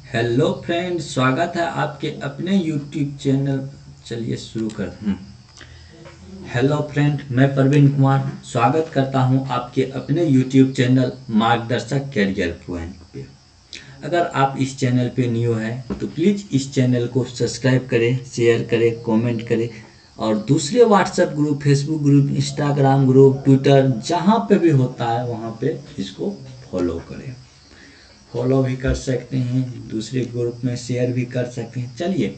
Hello friend, स्वागत है आपके अपने यूट्यूब चैनल। चलिए शुरू करते हैं। हेलो फ्रेंड, मैं प्रवीण कुमार स्वागत करता हूं आपके अपने यूट्यूब चैनल मार्गदर्शक कैरियर पॉइंट पे। अगर आप इस चैनल पे न्यू हैं तो प्लीज़ इस चैनल को सब्सक्राइब करें, शेयर करें, कमेंट करें और दूसरे WhatsApp group, Facebook group, Instagram group, Twitter जहाँ पे भी होता है वहाँ पे इसको फॉलो करें। फॉलो भी कर सकते हैं, दूसरे ग्रुप में शेयर भी कर सकते हैं। चलिए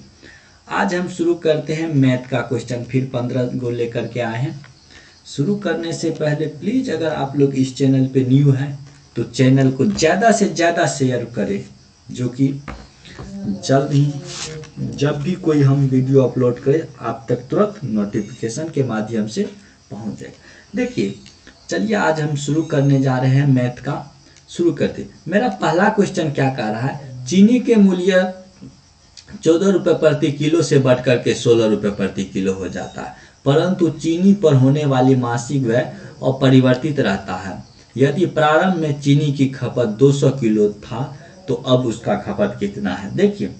आज हम शुरू करते हैं मैथ का क्वेश्चन। फिर 15 को लेकर के आए हैं। शुरू करने से पहले प्लीज़ अगर आप लोग इस चैनल पे न्यू हैं तो चैनल को ज़्यादा से ज़्यादा शेयर करें, जो कि जल्द ही जब भी कोई हम वीडियो अपलोड करें आप तक तुरंत नोटिफिकेशन के माध्यम से पहुंच जाए। देखिए चलिए आज हम शुरू करने जा रहे हैं मैथ का। शुरू करते। मेरा पहला क्वेश्चन क्या कह रहा है, चीनी के मूल्य 14 रुपये प्रति किलो से बढ़कर के 16 रुपये प्रति किलो हो जाता है, परंतु चीनी पर होने वाली मासिक व्यय अपरिवर्तित रहता है। यदि प्रारंभ में चीनी की खपत 200 किलो था तो अब उसका खपत कितना है। देखिए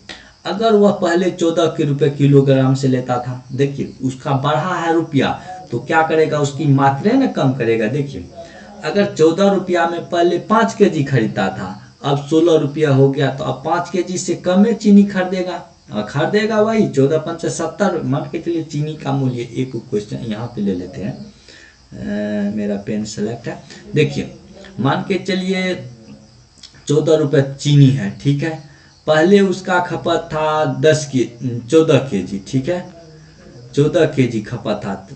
अगर वह पहले 14 रुपये किलोग्राम से लेता था, देखिए उसका बढ़ा है रुपया, तो क्या करेगा, उसकी मात्रा न कम करेगा। देखिए अगर 14 रुपया में पहले 5 केजी खरीदता था, अब 16 रुपया हो गया, तो अब 5 केजी से कम में चीनी खरीदेगा वही 14 5 70। मान के चलिए चीनी का मूल्य, एक क्वेश्चन यहाँ पे ले लेते हैं। मेरा पेन सेलेक्ट है। देखिए मान के चलिए 14 रुपये चीनी है, ठीक है। पहले उसका खपत था 14 केजी, ठीक है, 14 केजी खपत था।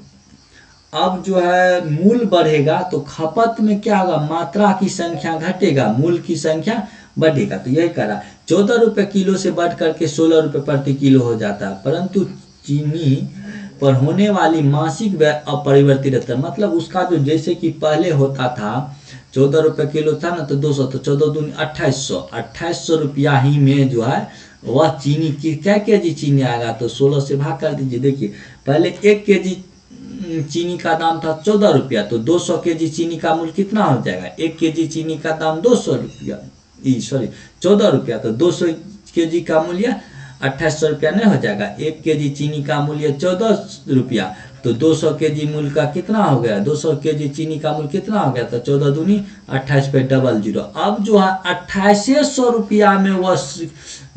अब जो है मूल बढ़ेगा तो खपत में क्या होगा, मात्रा की संख्या घटेगा, मूल की संख्या बढ़ेगा। तो यही कह रहा है 14 रुपये किलो से बढ़ करके 16 रुपये प्रति किलो हो जाता है, परंतु चीनी पर होने वाली मासिक व्यय अपरिवर्तित रहता है। मतलब उसका जो जैसे कि पहले होता था 14 रुपये किलो था ना, तो 200, तो 14 दूनी 2800 रुपया ही में जो है वह चीनी की क्या केजी चीनी आएगा, तो 16 से भाग कर दीजिए। देखिए पहले 1 केजी चीनी का दाम था 14 रुपया, तो 200 केजी चीनी का मूल्य कितना हो जाएगा, 1 केजी चीनी का दाम 200 रुपया, 14 रुपया, तो 200 केजी का मूल्य 2800 रुपया नहीं हो जाएगा। 1 केजी चीनी का मूल्य 14 रुपया, तो 200 केजी मूल्य का कितना हो गया, 200 केजी चीनी का मूल्य कितना हो गया, तो 14 दूनी 28 पे डबल जीरो। अब जो है 2800 रुपया में वह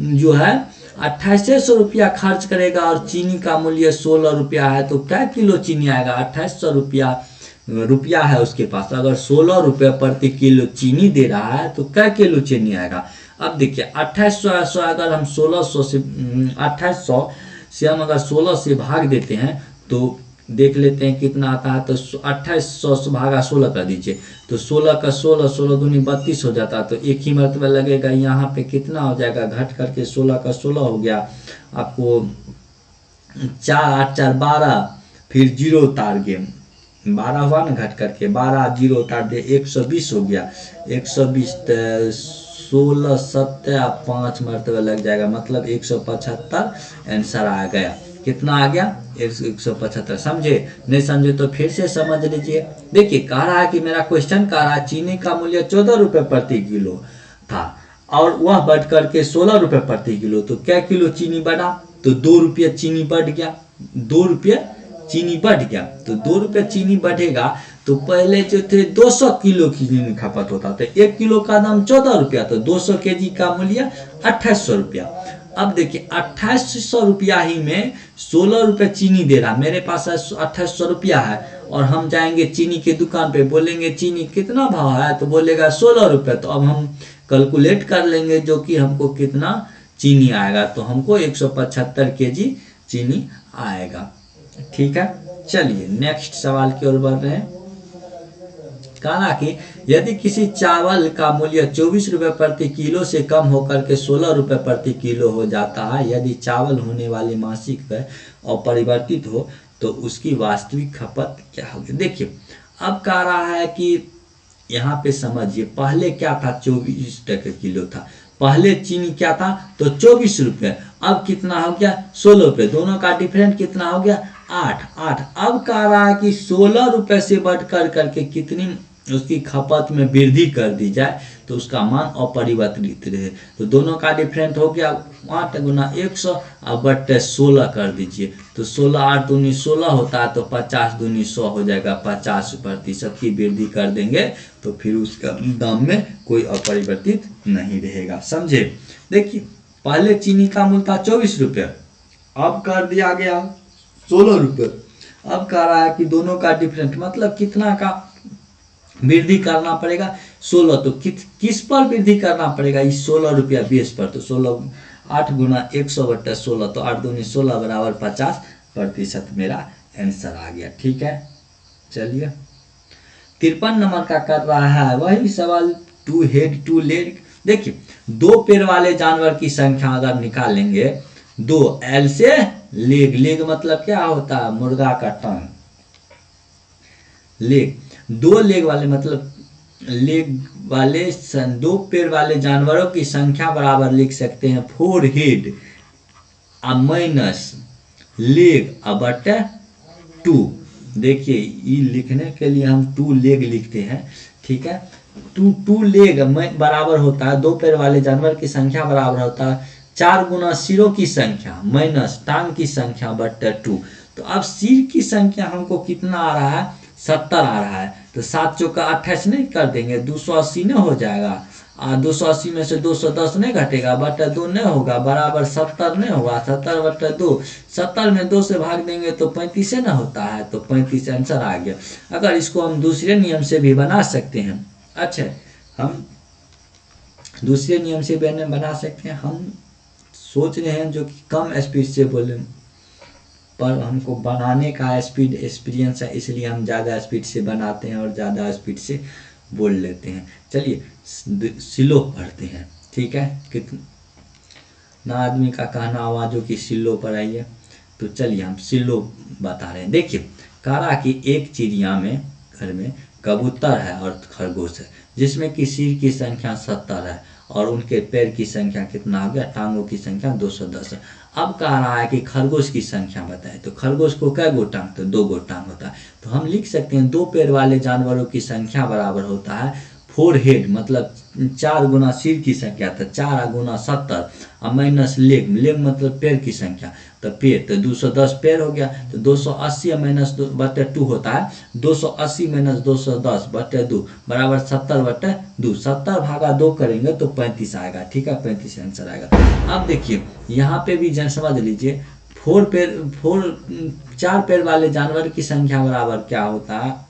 जो है 2800 रुपया खर्च करेगा और चीनी का मूल्य 16 रुपया है, तो क्या किलो चीनी आएगा, 2800 रुपया है उसके पास। अगर 16 रुपये प्रति किलो चीनी दे रहा है तो क्या किलो चीनी आएगा। अब देखिए 2800 अगर हम 1600 से 2800 से हम अगर 16 से भाग देते हैं तो देख लेते हैं कितना आता है। तो 2800 भागा 16 कर दीजिए, तो 16 का 16, 16 दूनी 32 हो जाता है। तो एक ही मरतबा लगेगा, यहाँ पे कितना हो जाएगा, घट करके 16 का 16 हो गया आपको, 4 8 4 12, फिर जीरो उतार गए, 12 हुआ ना, घट करके 12 जीरो उतार दे 120 हो गया। 120 16 7 5 मरतबा लग जाएगा, मतलब 175 आंसर आ गया। कितना आ गया, 175। समझे, नहीं समझे तो फिर से समझ लीजिए। देखिए कह रहा है कि मेरा क्वेश्चन कह रहा है चीनी का मूल्य 14 रुपये प्रति किलो था और वह बढ़ करके 16 रुपये प्रति किलो, तो क्या किलो चीनी बढ़ा, तो 2 रुपये चीनी बढ़ गया, 2 रुपये चीनी बढ़ गया। तो 2 रुपये चीनी बढ़ेगा तो पहले जो थे 200 किलो की चीनी खपत होता, तो 1 किलो का दाम 14 रुपया, तो 200 केजी का मूल्य 2800 रुपया। अब देखिए 2800 रुपया ही में 16 रुपये चीनी दे रहा, मेरे पास 2800 रुपया है और हम जाएंगे चीनी के दुकान पे, बोलेंगे चीनी कितना भाव है, तो बोलेगा 16 रुपये। तो अब हम कैलकुलेट कर लेंगे जो कि हमको कितना चीनी आएगा, तो हमको 175 केजी चीनी आएगा। ठीक है, चलिए नेक्स्ट सवाल की ओर बढ़ रहे हैं। कहना कि यदि किसी चावल का मूल्य 24 रुपये प्रति किलो से कम होकर के 16 रुपये प्रति किलो हो जाता है, यदि चावल होने वाली मासिक व्यय अपरिवर्तित हो तो उसकी वास्तविक खपत क्या होगी। देखिए अब कह रहा है कि यहाँ पे समझिए, पहले क्या था, 24 टके किलो था, पहले चीनी क्या था, तो 24 रुपये, अब कितना हो गया 16 रुपये, दोनों का डिफरेंट कितना हो गया 8। अब कह रहा है कि 16 रुपये से बढ़ कर करके कितनी उसकी खपत में वृद्धि कर दी जाए तो उसका मान अपरिवर्तित रहे। तो दोनों का डिफरेंट हो गया 8 गुना 100 अब बट्टे 16 कर दीजिए। तो 16 8 दूनी 16 होता है, तो 50 दूनी 100 हो जाएगा। 50% की वृद्धि कर देंगे तो फिर उसका दाम में कोई अपरिवर्तित नहीं रहेगा। समझे? देखिए पहले चीनी का मूल्य था 24 रुपये, अब कर दिया गया 16 रुपये। अब कह रहा है कि दोनों का डिफरेंट मतलब कितना का वृद्धि करना पड़ेगा 16। तो किस पर वृद्धि करना पड़ेगा? इस 16 रुपया बेस पर। तो 16 8 गुना 100 बट्टा 16, तो 8 दूनी 16 बराबर 50% मेरा आंसर आ गया। ठीक है, चलिए 53 नंबर का कर रहा है वही सवाल, टू हेड टू लेग। देखिए दो पैर वाले जानवर की संख्या अगर निकालेंगे, दो एल से लेग, लेग मतलब क्या होता है? मुर्गा का टांग। लेग, दो लेग वाले मतलब लेग वाले दो पैर वाले जानवरों की संख्या बराबर लिख सकते हैं 4 हेड माइनस लेग बटे 2। देखिए ये लिखने के लिए हम 2 लेग लिखते हैं। ठीक है, 2 लेग बराबर होता है, दो पैर वाले जानवर की संख्या बराबर होता है 4 गुना सिरों की संख्या माइनस टांग की संख्या बट्टे 2। तो अब सिर की संख्या हमको कितना आ रहा है? 70 आ रहा है। तो 7 चौका 28 नहीं कर देंगे, 280 नहीं हो जाएगा। 280 में से 210 नहीं घटेगा, बट्टे 2 नहीं होगा, बराबर 70 नहीं होगा। 70 बट्टे 2, 70 में 2 से भाग देंगे तो 35 ना होता है। तो 35 आंसर आ गया। अगर इसको हम दूसरे नियम से भी बना सकते हैं। अच्छा, हम दूसरे नियम से बना सकते हैं। हम सोच रहे हैं जो कि कम स्पीड से बोले, पर हमको बनाने का स्पीड एक्सपीरियंस है, इसलिए हम ज़्यादा स्पीड से बनाते हैं और ज़्यादा स्पीड से बोल लेते हैं। चलिए सिलो पढ़ते हैं। ठीक है, कितना आदमी का कहना आवाज़ों की सिलो पर आई है। तो चलिए हम सिलो बता रहे हैं। देखिए कह रहा कि एक चिड़िया में घर में कबूतर है और खरगोश है, जिसमें कि सिर की संख्या 70 है और उनके पैर की संख्या कितना हो गया? टांगों की संख्या 210 है। अब कह रहा है कि खरगोश की संख्या बताए। तो खरगोश को कै गो टांग? तो 2 गो टांग होता है। तो हम लिख सकते हैं दो पैर वाले जानवरों की संख्या बराबर होता है 4 हेड मतलब 4 गुना सिर की संख्या, तो 4 गुना 70 और माइनस लेग, लेग मतलब पैर की संख्या, तो पैर, तो 210 पैर हो गया। तो 280 माइनस बटे 2 होता है 280 माइनस 210 बटे 2 बराबर 70 बटे 2। 70 भागा 2 करेंगे तो 35 आएगा। ठीक है, 35 आंसर आएगा। अब देखिए यहाँ पे भी समझ लीजिए 4 पैर वाले जानवर की संख्या बराबर क्या होता है?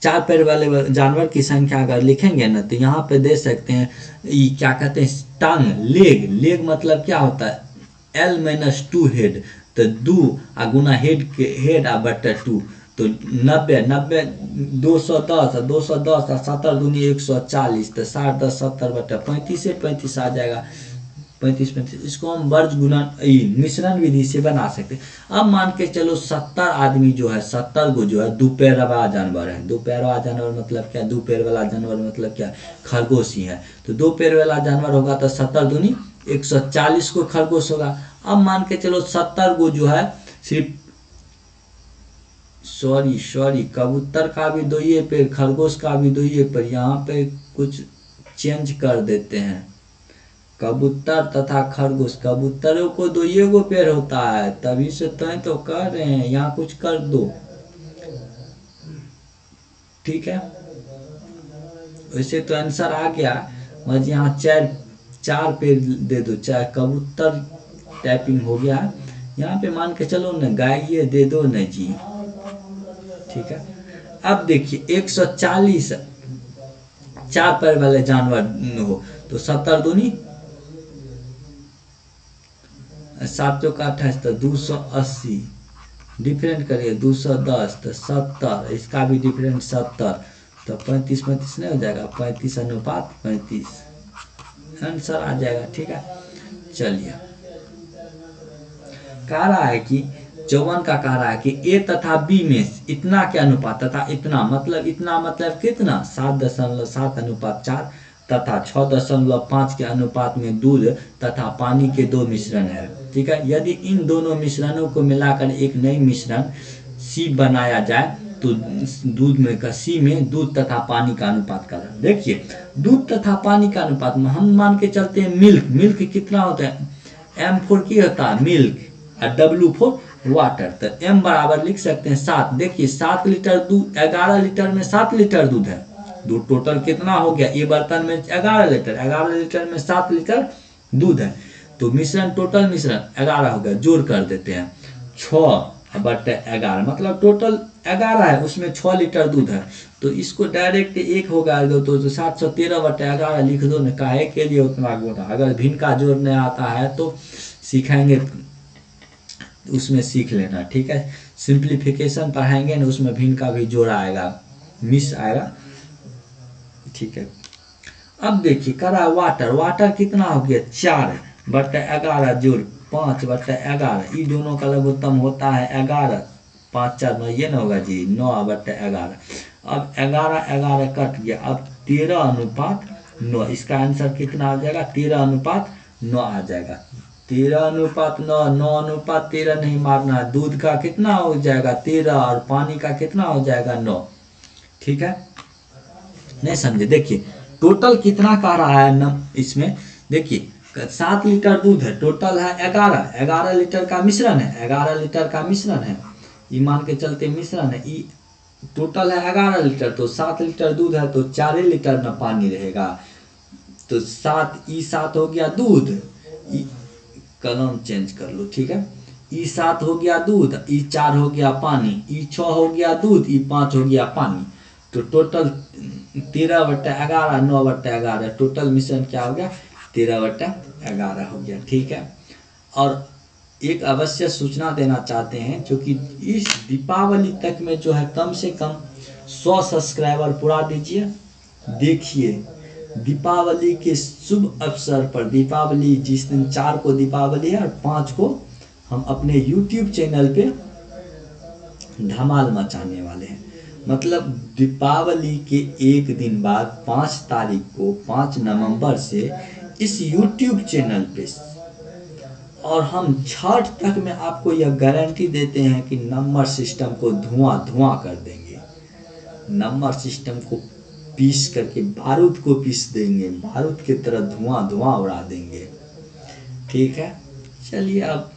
4 पैर वाले जानवर की संख्या अगर लिखेंगे ना, तो यहाँ पे दे सकते हैं ये क्या कहते हैं? टांग, लेग। लेग मतलब क्या होता है? L माइनस 2 हेड, तो 2 गुना हेड के हेड बटे 2, तो 90 90 210 210 70 दूनी 140, तो 60 10 70 बटे 35 से 35 आ जाएगा। 35 35 इसको हम वर्ग गुना मिश्रण विधि से बना सकते हैं। अब मान के चलो 70 आदमी जो है, 70 को जो है दोपहर वाला जानवर है। दोपहर वाला जानवर मतलब क्या? दोपहर वाला जानवर मतलब क्या? खरगोश ही है। तो दोपहर वाला जानवर होगा तो 70 दूनी 140 को खरगोश होगा। अब मान के चलो 70 को जो है सिर्फ सॉरी कबूतर का भी 2 पैर, खरगोश का भी 2 पैर, यहाँ पे कुछ चेंज कर देते हैं। कबूतर तथा खरगोश, कबूतरों को 2 पैर होता है, तभी से तो कह रहे हैं यहाँ कुछ कर दो। ठीक है, वैसे तो आंसर आ गया, बस यहाँ 4 पैर दे दो। 4 कबूतर टाइपिंग हो गया। यहाँ पे मान के चलो न गाय दे दो न जी। ठीक है, अब देखिए 140 4 पैर वाले जानवर हो तो 70 दूनी 7 चौका 28, तो 280 डिफरेंट करिए 210, तो 70, इसका भी डिफरेंट 70, तो 35 35 नहीं हो जाएगा? 35 अनुपात 35 आंसर आ जाएगा। ठीक है, चलिए कह रहा है कि 54 का कह रहा है कि ए तथा बी में इतना के अनुपात, तथा इतना मतलब कितना? 7.7 अनुपात 4 तथा 6.5 के अनुपात में दूध तथा पानी के 2 मिश्रण है। ठीक है, यदि इन दोनों मिश्रणों को मिलाकर एक नई मिश्रण सी बनाया जाए तो दूध में का सी में दूध तथा पानी का अनुपात कर रहा है। देखिए दूध तथा पानी का अनुपात में हम मान के चलते हैं मिल्क, मिल्क कितना होता है, M4 की होता है मिल्क और W4 वाटर। तो M बराबर लिख सकते हैं 7। देखिए 7 लीटर दूध, 11 लीटर में 7 लीटर दूध है। दूध टोटल कितना हो गया, ये बर्तन में 11 लीटर, 11 लीटर में 7 लीटर दूध है। तो मिश्रण, टोटल मिश्रण 11 हो गया, जोड़ कर देते हैं 6/11, मतलब टोटल 11 है, उसमें 6 लीटर दूध है। तो इसको डायरेक्ट एक होगा तो 713/11 लिख दो न, काहे के लिए उतना गुना। अगर भिन्न का जोड़ने आता है तो सीखेंगे, उसमें सीख लेना, ठीक है। सिंप्लीफिकेशन पढ़ाएंगे ना, उसमें भिन्न का भी जोड़ आएगा, मिस आएगा, ठीक है। अब देखिए करा वाटर, वाटर कितना हो गया 4/11 जोड़ 5/11, ये दोनों का लघुत्तम होता है 11, 5 4 9, ये ना होगा जी 9/11। अब 11 कट गया, अब 13:9, इसका आंसर कितना आ जाएगा, 13:9 आ जाएगा। 13:9, 9:13 नहीं मारना है। दूध का कितना हो जाएगा 13 और पानी का कितना हो जाएगा 9, ठीक है। नहीं समझे, देखिए टोटल कितना कह रहा है न, इसमें देखिए 7 लीटर दूध है, टोटल है 11 लीटर का मिश्रण है, 11 लीटर का मिश्रण है, ये मान के चलते मिश्रण है, ये टोटल है 11 लीटर, तो 7 लीटर दूध है तो 4 लीटर न पानी रहेगा। तो 7 हो गया दूध, कलम चेंज कर लो, ठीक है। ई 7 हो गया दूध, ई 4 हो गया पानी, ई 6 हो गया दूध, ई 5 हो गया पानी। तो टोटल 13/11, 9/11, टोटल मिश्रण क्या हो गया 13/11 हो गया, ठीक है। और एक अवश्य सूचना देना चाहते हैं, क्योंकि इस दीपावली तक में जो है कम से कम 100 सब्सक्राइबर पूरा दीजिए। देखिए दीपावली के शुभ अवसर पर, दीपावली जिस दिन 4 को दीपावली है और 5 को हम अपने YouTube चैनल पे धमाल मचाने वाले हैं। मतलब दीपावली के एक दिन बाद 5 तारीख को, 5 नवंबर से इस YouTube चैनल पे, और हम छठ तक में आपको यह गारंटी देते हैं कि नंबर सिस्टम को धुआं कर देंगे। नंबर सिस्टम को पीस करके बारूद को पीस देंगे, बारूद की तरह धुआं उड़ा देंगे, ठीक है। चलिए अब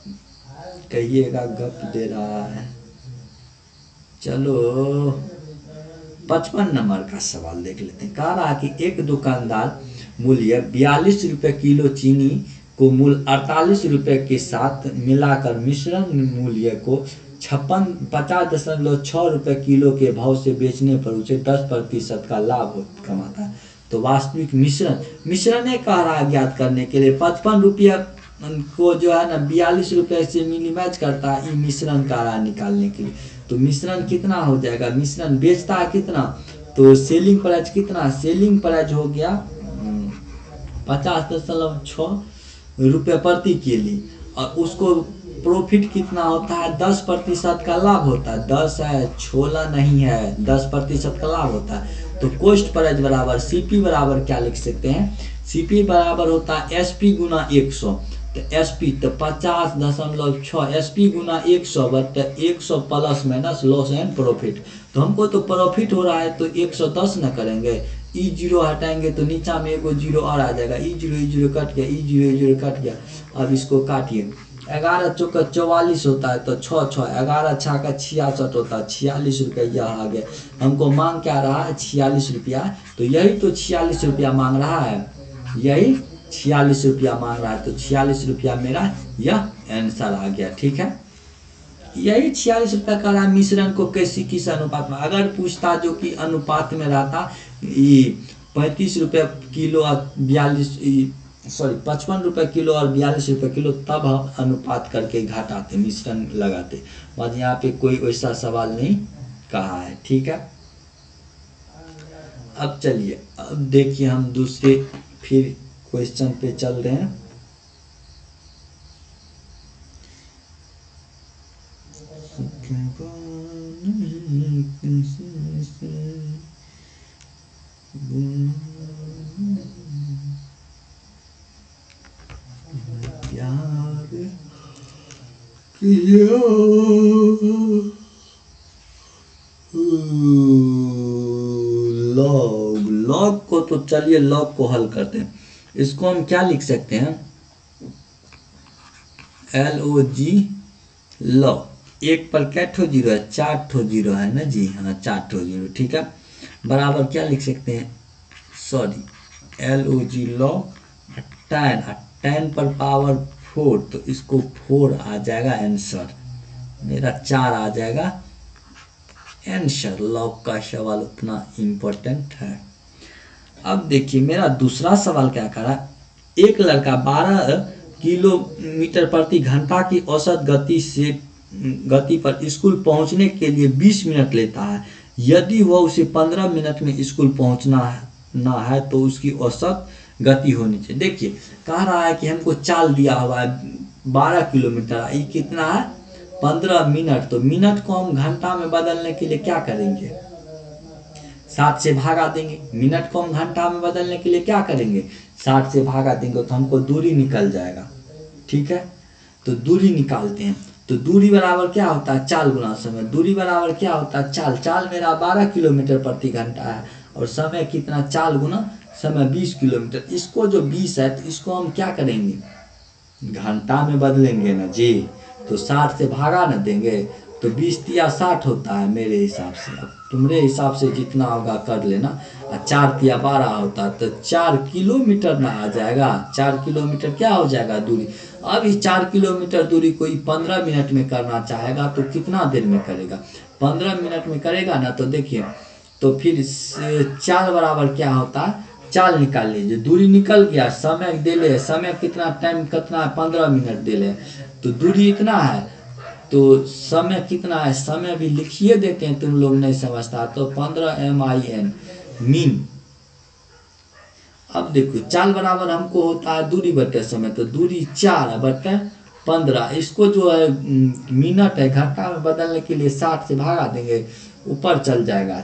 कहिएगा गप दे रहा है, चलो 55 नंबर का सवाल देख लेते हैं। कह रहा कि एक दुकानदार मूल्य 42 रुपये किलो चीनी को मूल्य 48 रुपये के साथ मिलाकर मिश्रण मूल्य को 50.6 रुपये किलो के भाव से बेचने पर उसे 10% का लाभ कमाता है। तो वास्तविक मिश्रण कह रहा है ज्ञात करने के लिए। 55 रुपया को जो है ना 42 रुपये से मिनिमाइज करता है, ये मिश्रण कह रहा है निकालने के लिए। तो मिश्रण कितना हो जाएगा, मिश्रण बेचता है कितना, तो सेलिंग प्राइस कितना, सेलिंग प्राइस हो गया 50.6 रुपये प्रति केली, और उसको प्रॉफिट कितना होता है 10% का लाभ होता है। 10 है, 16 नहीं है, 10% का लाभ होता है। तो कॉस्ट प्राइस बराबर CP बराबर क्या लिख सकते हैं, CP बराबर होता है SP गुना 100। तो SP तो 50.6 SP Guna 100 but 100 plus minus loss and profit. तो हमको तो प्रॉफिट हो रहा है तो 110 न करेंगे, ई जीरो हटाएंगे तो नीचा में एगो जीरो और आ जाएगा, ई जीरो कट गया, ई जीरो कट गया। अब इसको काटिए, 11 चौका 44 होता है, तो 6 11 6 का 66 होता है, 46 रुपया आ गया। हमको मांग क्या रहा है 46 रुपया, तो यही तो 46 रुपया मांग रहा है, यही 46 रुपया मांग रहा है। तो 46 रुपया मेरा यह आंसर आ गया, ठीक है। यही 46 रुपया का रहा। मिश्रण को कैसी किस अनुपात में, अगर पूछता जो कि अनुपात में रहता, ये 35 रुपये किलो और 55 रुपये किलो और 42 रुपये किलो, तब हम अनुपात करके घटाते, मिश्रण लगाते। बस यहाँ पे कोई वैसा सवाल नहीं कहा है, ठीक है। अब चलिए, अब देखिए हम दूसरे फिर क्वेश्चन पे चल रहे हैं। प्यार किया लॉग लॉग को तो चलिए लॉग को हल करते हैं। इसको हम क्या लिख सकते हैं, LOG लॉग। एक पर क्या ठो जीरो है, 4 ठो जीरो है ना जी, हाँ 4 ठो जीरो, ठीक है। बराबर क्या लिख सकते हैं, सॉरी LOG लॉग टेन, 10 पर पावर 4, तो इसको 4 आ जाएगा आंसर, मेरा 4 आ जाएगा आंसर। लॉग का सवाल उतना इम्पोर्टेंट है। अब देखिए मेरा दूसरा सवाल क्या करा, एक लड़का 12 किलोमीटर प्रति घंटा की औसत गति पर स्कूल पहुंचने के लिए 20 मिनट लेता है। यदि वह उसे 15 मिनट में स्कूल पहुंचना है तो उसकी औसत गति होनी चाहिए। देखिए कह रहा है कि हमको चाल दिया हुआ है 12 किलोमीटर, ये कितना है 15 मिनट। तो मिनट को हम घंटा में बदलने के लिए क्या करेंगे, 60 से भागा देंगे। मिनट को हम घंटा में बदलने के लिए क्या करेंगे, 60 से भागा देंगे तो हमको दूरी निकल जाएगा, ठीक है। तो दूरी निकालते हैं, तो दूरी बराबर क्या होता है, चाल गुना समय। दूरी बराबर क्या होता है, चाल। चाल मेरा 12 किलोमीटर प्रति घंटा है और समय कितना, चाल गुना समय 20 किलोमीटर। इसको जो 20 है तो इसको हम क्या करेंगे, घंटा में बदलेंगे ना जी। तो 60 से भागा ना देंगे तो 20 तिया 60 होता है मेरे हिसाब से। अब तुम्हारे हिसाब से जितना होगा कर लेना। और 4 तिया 12 होता है तो 4 किलोमीटर ना आ जाएगा। 4 किलोमीटर क्या हो जाएगा दूरी। अब इस 4 किलोमीटर दूरी कोई 15 मिनट में करना चाहेगा तो कितना देर में करेगा, 15 मिनट में करेगा ना। तो देखिए तो फिर चाल बराबर क्या होता है, चाल निकाल लीजिए। दूरी निकल गया, समय दे ले, समय कितना, टाइम कितना है 15 मिनट दे ले, तो दूरी इतना है। तो समय कितना है, समय भी लिखिए देते हैं, तुम लोग नहीं समझता तो 15 MIN मीन। अब देखो चाल बराबर हमको होता है दूरी बटे समय, तो दूरी 4 बटे 15। इसको जो है मिनट है घंटा में बदलने के लिए 60 से भागा देंगे, ऊपर चल जाएगा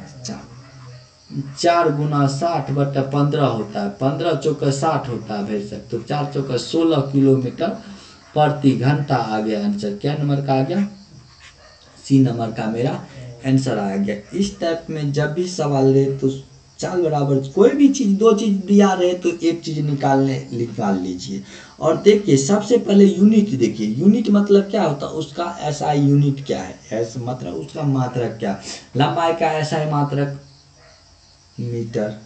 4 गुना 60 बटा 15 होता है, 15 चौका 60 होता है भाई साहब। तो 4 चौका 16 किलोमीटर प्रति घंटा आ गया आंसर। क्या नंबर का आ गया, C नंबर का मेरा आंसर आ गया। इस टाइप में जब भी सवाल ले तो चाल बराबर कोई भी चीज़, दो चीज़ दिया रहे तो एक चीज़ निकाल लीजिए। और देखिए सबसे पहले यूनिट देखिए, यूनिट मतलब क्या होता है, उसका SI यूनिट क्या है, एस मतलब उसका मात्रक क्या, लंबाई का SI मात्रक मीटर।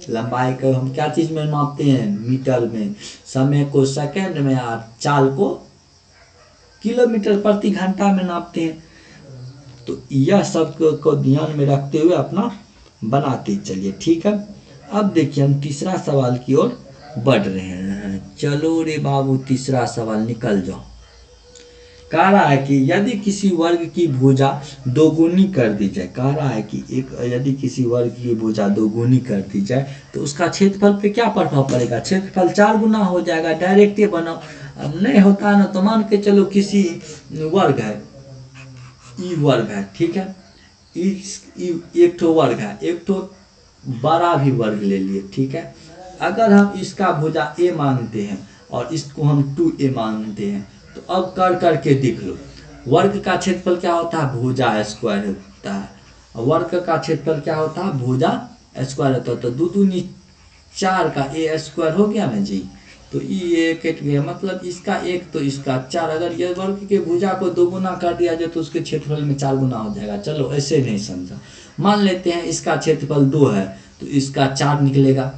लंबाई को हम क्या चीज़ में मापते हैं, मीटर में। समय को सेकंड में और चाल को किलोमीटर प्रति घंटा में नापते हैं। तो यह सब को ध्यान में रखते हुए अपना बनाते चलिए, ठीक है। अब देखिए हम तीसरा सवाल की ओर बढ़ रहे हैं। चलो रे बाबू तीसरा सवाल निकल जाओ। कह रहा है कि यदि किसी वर्ग की भुजा दोगुनी कर दी जाए, कह रहा है कि यदि किसी वर्ग की भुजा दोगुनी कर दी जाए तो उसका क्षेत्रफल पे क्या प्रभाव पड़ेगा, क्षेत्रफल 4 गुना हो जाएगा। डायरेक्ट ये बनाओ, अब नहीं होता ना तो मान के चलो किसी वर्ग है, ई वर्ग है, ठीक है। एक ठो वर्ग है, एक ठो बड़ा भी वर्ग ले लिए, ठीक है। अगर हम इसका भुजा A मानते हैं और इसको हम 2A मानते हैं तो अब करके देख लो, वर्ग का क्षेत्रफल क्या होता है, भुजा स्क्वायर होता है। वर्ग का क्षेत्रफल क्या होता है, भुजा स्क्वायर होता है। तो 2 दूनी 4 का A स्क्वायर हो गया ना जी। तो ये कट गया, मतलब इसका 1 तो इसका 4। अगर ये वर्ग के भुजा को 2 गुना कर दिया जाए तो उसके क्षेत्रफल में 4 गुना हो जाएगा। चलो ऐसे नहीं समझा, मान लेते हैं इसका क्षेत्रफल 2 है तो इसका 4 निकलेगा।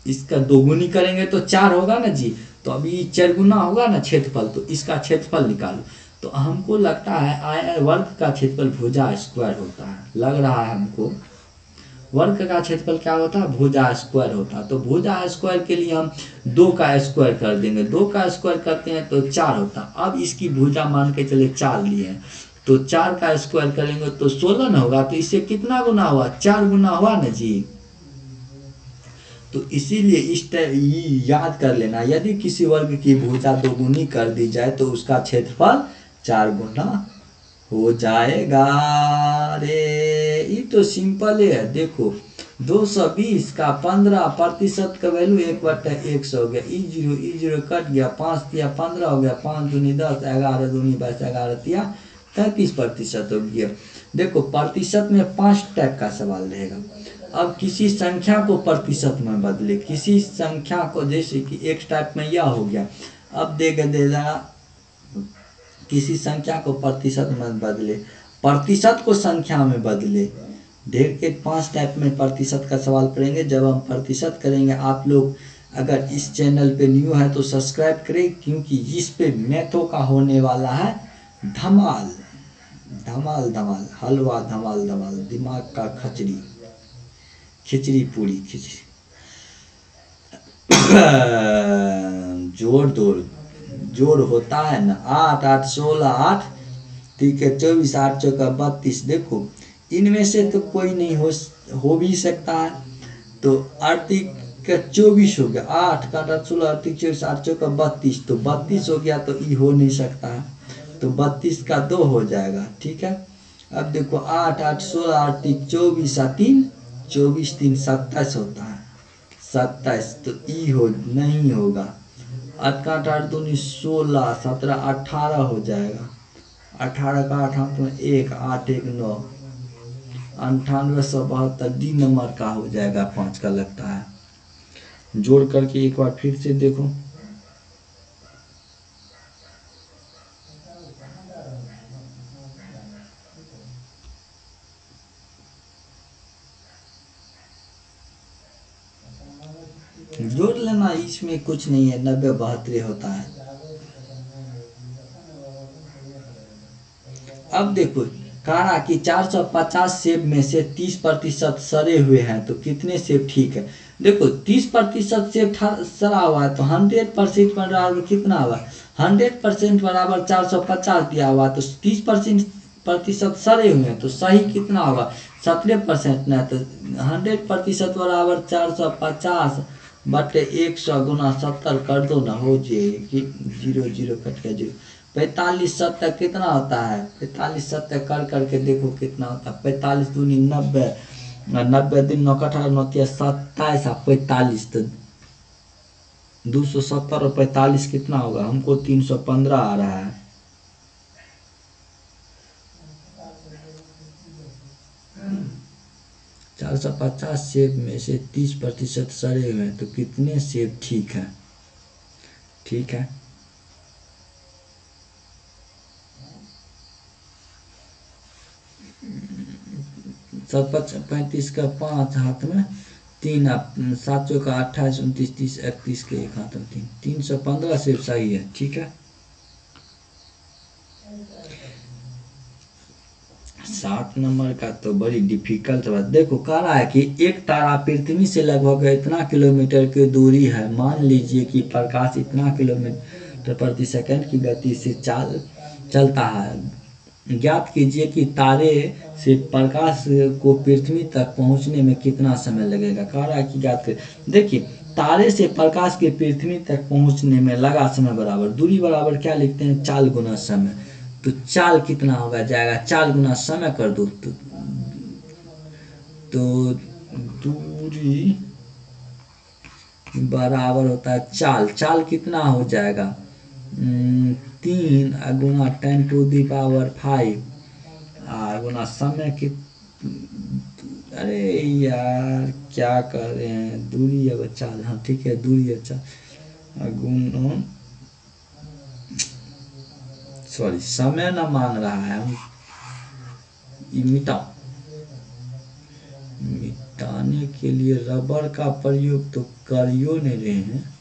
इसका 2 गुनी करेंगे तो 4 होगा ना जी। तो अभी 4 गुना होगा ना क्षेत्रफल, तो इसका क्षेत्रफल निकालो। तो हमको लगता है वर्ग का क्षेत्रफल भुजा स्क्वायर होता है, लग रहा है हमको वर्ग का क्षेत्रफल क्या होता है, भुजा स्क्वायर होता है। तो भुजा स्क्वायर के लिए हम 2 का स्क्वायर कर देंगे, 2 का स्क्वायर करते हैं तो 4 होता है। अब इसकी भुजा मान के चले 4 लिए हैं तो 4 का स्क्वायर करेंगे तो 16 ना होगा। तो इससे कितना गुना हुआ, 4 गुना हुआ ना जी। तो इसीलिए इस याद कर लेना, यदि किसी वर्ग की भुजा 2 गुनी कर दी जाए तो उसका क्षेत्रफल 4 गुना हो जाएगा। रे ये तो सिंपल है। देखो 220 का 15% का वैल्यू 1/100 हो गया। ई जीरो कट गया, 5 तिया 15 हो गया, 5 दूनी 10, 11 दूनी 22, 11 तिया 33% हो गया। देखो प्रतिशत में 5 टाइप का सवाल रहेगा। अब किसी संख्या को प्रतिशत में बदले, किसी संख्या को, जैसे कि एक टाइप में यह हो गया। अब दे देगा किसी संख्या को प्रतिशत में बदले, प्रतिशत को संख्या में बदले। ढेर के 5 टाइप में प्रतिशत का सवाल करेंगे। जब हम प्रतिशत करेंगे, आप लोग अगर इस चैनल पे न्यू है तो सब्सक्राइब करें, क्योंकि इस पे मैथों का होने वाला है धमाल धमाल धमाल, हलवा धमाल धमाल, दिमाग का खिचड़ी खिचड़ी पूरी खिचड़ी। जोड़ होता है ना, 8 8 16 8, ठीक है, 24 8 चौका 32। देखो इनमें से तो कोई नहीं हो भी सकता है। तो 8 का 24 हो गया, 8 का 8 16 8 24 8 चौका 32, तो 32 हो गया, तो ये हो नहीं सकता है, तो 32 का 2 हो जाएगा, ठीक है। अब देखो 8 8 16 8 24 3 24 3 27 होता है, 27, तो ई हो नहीं होगा। 8 का 8 दूनी 16 17 18 हो जाएगा। 18 का 8 हाथ में 1 8 1 9, 9872 डी नंबर का हो जाएगा, 5 का लगता है। जोड़ करके एक बार फिर से देखो। जोड़ लेना, इसमें कुछ नहीं है, 90 72 होता है। अब देखो कह रहा कि 450 सेब में से 30% सड़े हुए हैं, तो कितने सेब ठीक है। देखो 30% सेब सड़ा हुआ है, तो 100% बराबर कितना हुआ, 100% बराबर 450 दिया हुआ, तो 30% सड़े हुए हैं, तो सही कितना होगा 17% ना, तो 100% बराबर 450 बटे 100 गुना 70 कर दो ना, हो जाएगी 0 0 कट गया 0। 45 70 कितना होता है, 45 70 कर करके देखो कितना होता है। 45 दूनी 90, 90 दिन 9 18 9 27 45, तो 270 और 45 कितना होगा, हमको 315 आ रहा है। चार 450 सेब में से 30% सड़े हुए हैं, तो कितने सेब ठीक है, ठीक है। 35 का 5 हाथ में 3, 7 का 28 29 30 31 के एक हाथ में 3, 315 सेब सही है, ठीक है। 7 नंबर का तो बड़ी डिफिकल्ट बात। देखो कह रहा है कि एक तारा पृथ्वी से लगभग इतना किलोमीटर की दूरी है। मान लीजिए कि प्रकाश इतना किलोमीटर प्रति सेकंड की गति से चलता है। ज्ञात कीजिए कि तारे से प्रकाश को पृथ्वी तक पहुंचने में कितना समय लगेगा। कह रहा है कि ज्ञात कर, देखिए तारे से प्रकाश के पृथ्वी तक पहुंचने में लगा समय बराबर दूरी बराबर क्या लिखते हैं, चाल गुना समय। तो चाल कितना होगा जाएगा, चाल गुना समय कर दो, तो दूरी बराबर होता है चाल। चाल कितना हो जाएगा 3 गुना 10⁵ गुना समय की। अरे यार क्या कर रहे हैं, दूरी है चाल, हाँ ठीक है दूरी है चाल गुना, सॉरी समय ना मांग रहा है, हम मिटाने के लिए रबर का प्रयोग तो करियो नहीं रहे हैं।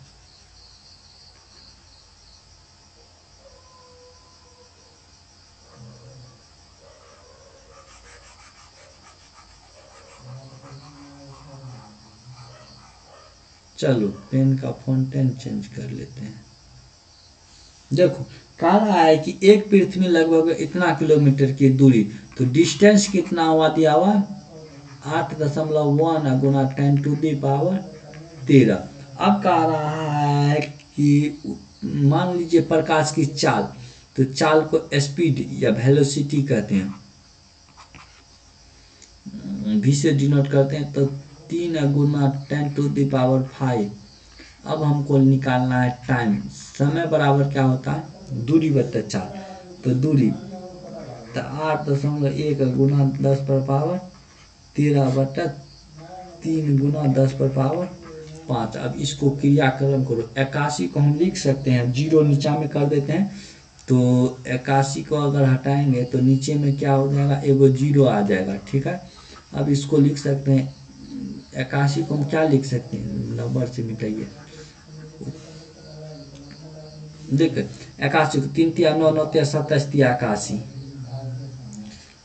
चलो पेन का फाउंटेन चेंज कर लेते हैं। देखो कह रहा है कि एक पृथ्वी लगभग इतना किलोमीटर की दूरी, तो डिस्टेंस कितना हुआ दिया हुआ 8.1 गुना 10⁻13। अब कह रहा है कि मान लीजिए प्रकाश की चाल, तो चाल को स्पीड या वेलोसिटी कहते हैं, भी से डिनोट करते हैं, तो 3 गुना 10⁵। अब हमको निकालना है टाइम, समय बराबर क्या होता है दूरी बटा चाल, तो दूरी तो 8.1 गुना 10 पर पावर 13/3 गुना 10 पर पावर 5। अब इसको क्रियाक्रम करो। 81 को हम लिख सकते हैं, 0 नीचा में कर देते हैं, तो 81 को अगर हटाएंगे तो नीचे में क्या हो जाएगा, एगो 0 आ जाएगा। ठीक है, अब इसको लिख सकते हैं 81 को हम क्या लिख सकते हैं, नंबर से मिटाइए। देख 81 को 3 तिया 9 9 तिया 27 तिया 81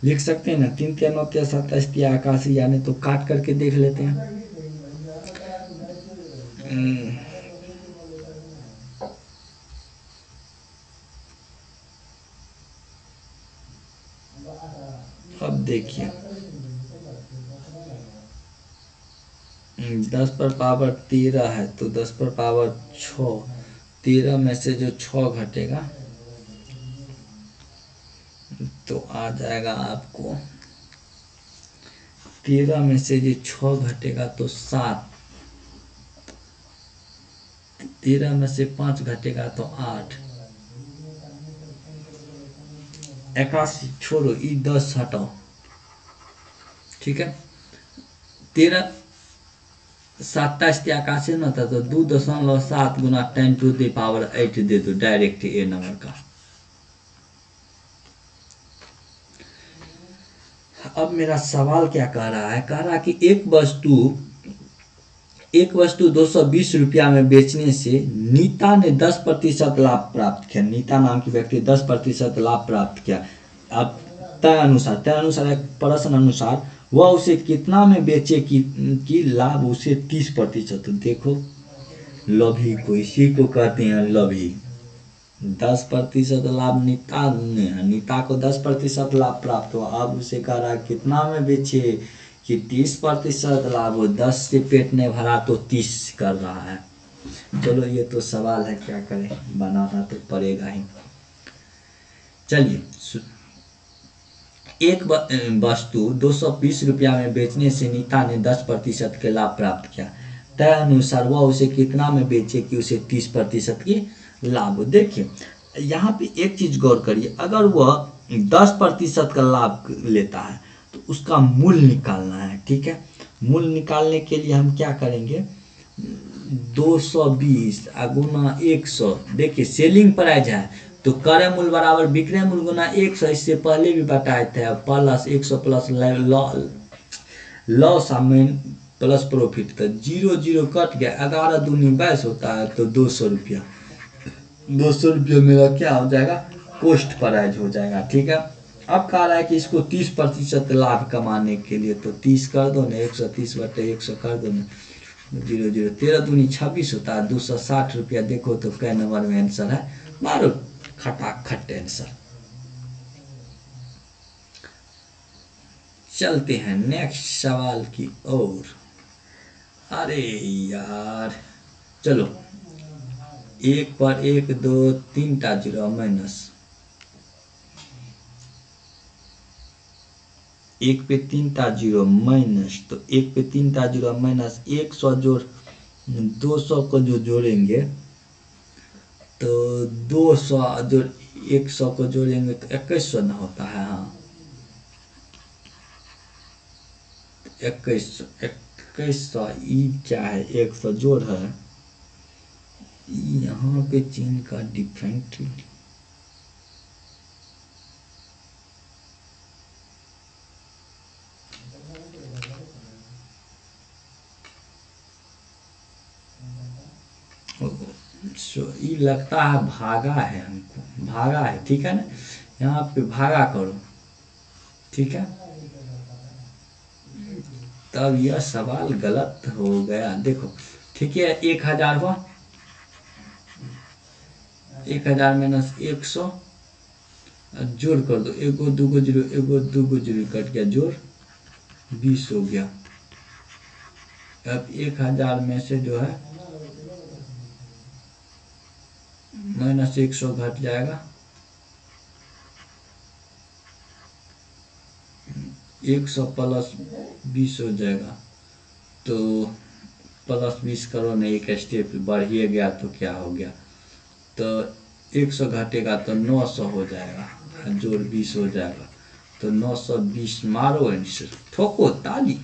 लिख सकते हैं ना, 3 तिया 9 तिया 27 तिया 81, यानी तो काट करके देख लेते हैं। अब देखिए 10 पर पावर 13 है तो 10 पर पावर 6, 13 में से जो 6 घटेगा तो आ जाएगा आपको, 13 में से जो 6 घटेगा तो 7, 13 में से 5 घटेगा तो 8। 81 छोड़ो, 10 हटाओ। ठीक है, 13 27 81 ना था तो 2.7 गुना 10⁸ दे दो डायरेक्ट ए नंबर का। अब मेरा सवाल क्या कह रहा है, कह रहा है कि एक वस्तु 220 रुपया में बेचने से नीता ने 10% लाभ प्राप्त किया। नीता नाम की व्यक्ति 10% लाभ प्राप्त किया। अब तय अनुसार एक प्रश्न अनुसार वह उसे कितना में बेचे कि लाभ उसे 30%। देखो लभी को इसी को कहते हैं लभी। 10% लाभ नीता को 10% लाभ प्राप्त हुआ। अब उसे कह रहा है कितना में बेचे कि 30% लाभ हो। 10 से पेट नहीं भरा तो 30 कर रहा है। चलो ये तो सवाल है, क्या करें, बनाना तो पड़ेगा ही। चलिए, एक वस्तु 220 रुपया में बेचने से नीता ने 10% के लाभ प्राप्त किया। तय अनुसार वह उसे कितना में बेचे कि उसे 30% की लाभ हो। देखिए यहाँ पे एक चीज गौर करिए, अगर वह 10% का लाभ लेता है तो उसका मूल निकालना है। ठीक है, मूल निकालने के लिए हम क्या करेंगे, 220 गुना 100। देखिए सेलिंग प्राइस है तो क्रय मूल्य बराबर विक्रय मूल्य गुना 100। इससे पहले भी बताए थे, plus 100 plus loss plus profit, तो 0 कट गया, 11 दूनी 22 होता है तो 200 रुपया। 200 रुपया मेरा क्या हो जाएगा, कॉस्ट प्राइस हो जाएगा। ठीक है, अब कह रहा है कि इसको 30% लाभ कमाने के लिए तो 30 कर दो ना, 130/100 कर दो ना, 0 13 दूनी 26 होता है, 260 रुपया। देखो तो कै नंबर में आंसर है, मारो खटाखट आंसर। चलते हैं नेक्स्ट सवाल की ओर। अरे यार चलो, 1 पर 1 2 3 टा 0 माइनस 1 पे 3 टा 0 माइनस, तो 1 पे 3 टा 0 माइनस 100 जोड़ 200 को जो जोड़ेंगे तो 200 जोड़ 100 को जोड़ेंगे तो 2100 ना होता है। हाँ 2100 ई क्या है, 100 जोड़ है, यहाँ पे चिन्ह का डिफरेंट ये लगता है भागा है, हमको भागा है। ठीक है ना, यहाँ पे भागा करो। ठीक है, तब यह सवाल गलत हो गया। देखो ठीक है, 1000 हुआ, 1000 माइनस 100 जोड़ कर दो, 1 2 0 1 2 0 कट गया, जोड़ 20 हो गया। अब 1000 में से जो है माइनस 100 घट जाएगा, 100 प्लस 20 हो जाएगा, तो प्लस 20 करो ना, एक स्टेप बढ़िए गया तो क्या हो गया, तो 100 घटेगा तो 900 हो जाएगा, जोड़ 20 हो जाएगा। तो 920 मारो आंसर, ठोको ताली।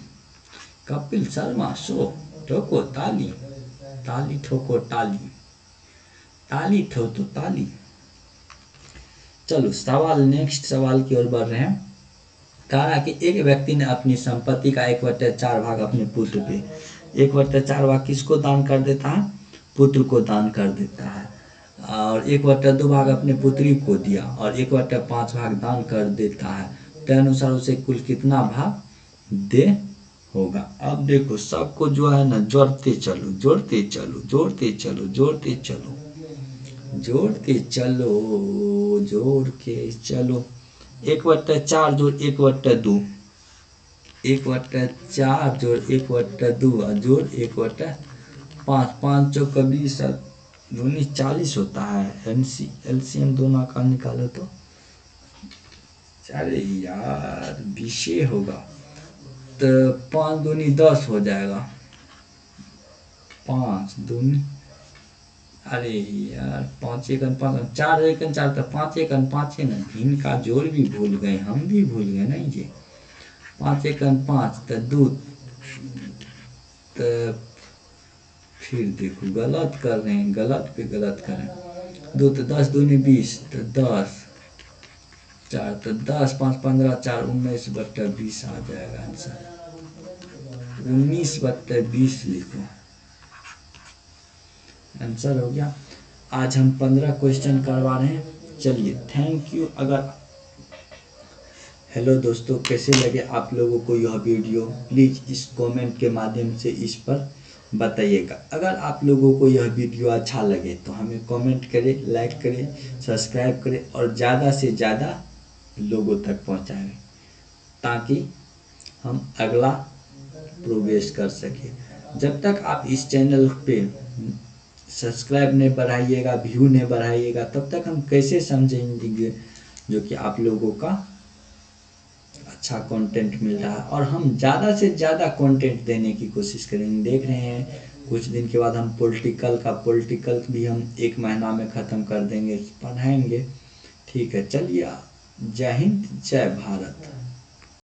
कपिल शर्मा शो, ठोको ताली, ताली ठोको ताली, ताली ठोको ताली। चलो सवाल, नेक्स्ट सवाल की ओर बढ़ रहे हैं। कह रहा कि एक व्यक्ति ने अपनी संपत्ति का 1/4 भाग अपने पुत्र पे, 1/4 भाग किसको दान कर देता है? पुत्र को दान कर देता है। और 1/2 भाग अपने पुत्री को दिया और 1/5 भाग दान कर देता है। तो अनुसार उसे कुल कितना भाग दे होगा? अब देखो सबको जो है ना जोड़ते चलो, जोड़ते चलो, जोड़ते चलो, जोड़ते चलो, जोड़ते चलो, जोड़ के चलो। 1/4 जोड़ 1/2, 1/4 जोड़ 1/2 जोड़ 1/5, 5 चौक 20, 40 होता है। एलसीएम दोनों का निकालो तो, अरे यार 20 होगा। तो 5 दूनी 10 हो जाएगा, 5 दूनी, अरे यार 5 एकन 5, 4 एकन 4, तो 5 एकन 5 है ना। इनका जोड़ भी भूल गए, हम भी भूल गए ना ये। 5 एकन 5 तो 2, तो फिर देखो गलत कर रहे हैं, गलत पे गलत कर रहे हैं। 2 तो 10 दूनी 20, तो 10, 4 तो 10, 5 15, 4 19/20 आ जाएगा आंसर। 19/20 लिखो, आंसर हो गया। आज हम 15 क्वेश्चन करवा रहे हैं। चलिए थैंक यू। अगर हेलो दोस्तों, कैसे लगे आप लोगों को यह वीडियो, प्लीज़ इस कमेंट के माध्यम से इस पर बताइएगा। अगर आप लोगों को यह वीडियो अच्छा लगे तो हमें कमेंट करें, लाइक करें, सब्सक्राइब करें और ज़्यादा से ज़्यादा लोगों तक पहुंचाएं, ताकि हम अगला प्रोग्रेस कर सकें। जब तक आप इस चैनल पे सब्सक्राइब नहीं बढ़ाइएगा, व्यू नहीं बढ़ाइएगा, तब तक हम कैसे समझेंगे जो कि आप लोगों का अच्छा कंटेंट मिल रहा है। और हम ज़्यादा से ज़्यादा कंटेंट देने की कोशिश करेंगे। देख रहे हैं कुछ दिन के बाद हम पॉलिटिकल भी हम 1 महीना में ख़त्म कर देंगे, पढ़ाएंगे। ठीक है, चलिए, जय हिंद, जय भारत।